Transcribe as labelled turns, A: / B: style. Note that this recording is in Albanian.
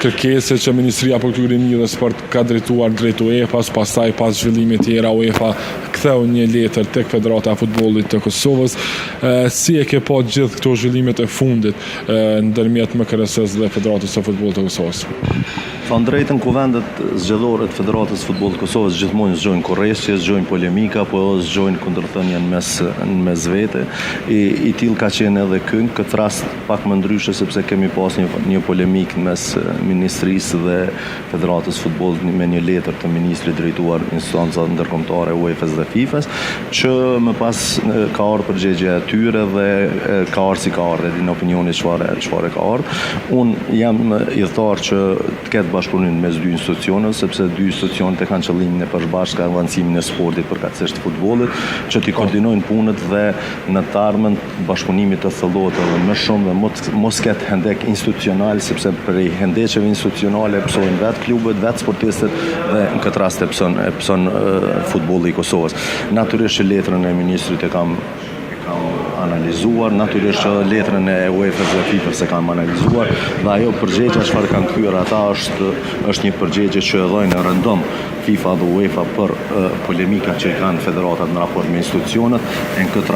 A: kërkese që Ministria për Kulturë dhe Sport ka drejtuar drejt UEFA-s, pastaj pas zhvillimit tjera UEFA ktheu një letër tek Federata e Futbollit të Kosovës. Si e ke pa gjithë këto zhvillimet e fundit ndërmjet MKRS-s dhe Federatës së Futbollit të Kosovës?
B: Thënë drejtën, kuvendet zgjedhore të Federatës së Futbollit të Kosovës gjithmonë zgjojnë korrezje, zgjojnë polemika, po zgjojnë kundërthënie në mes vete. I tillë ka qenë edhe ky, në këtë rast pak më ndryshe sepse kemi pas një polemik mes Ministrisë dhe Federatës së Futbollit me një letër të ministrit drejtuar instanca ndërkombëtare UEFA-s dhe FIFA-s, që më pas ka ardhur përgjigjja e tyre dhe ka ardhur si ka ardhur, në opinionin çfarë ka ardhur. Unë jam i thar që të ketë bashkëpunim mes dy institucioneve, sepse dy institucionet e kanë qëllimin e përbashkët e avancimin e sportit përkatësisht futbollit, që t'i koordinojnë punët dhe në të ardhmen bashkëpunimit të thellohet edhe më shumë dhe mos ketë hendek institucional, sepse prej hendekeve institucionale psojnë vetë klubet, vetë sportistët dhe në këtë rast e pson futbolli i Kosovës. Natyrisht që letrën e ministrit e kam analizuar, natyrisht që letrën e UEFA-s dhe FIFA-s e kam analizuar, dhe ajo përgjigje çfarë kanë kthyer ata është një përgjigje që e dhojnë në rëndom FIFA dhe UEFA për polemika që kanë federatat në raport me institucionet, në këtë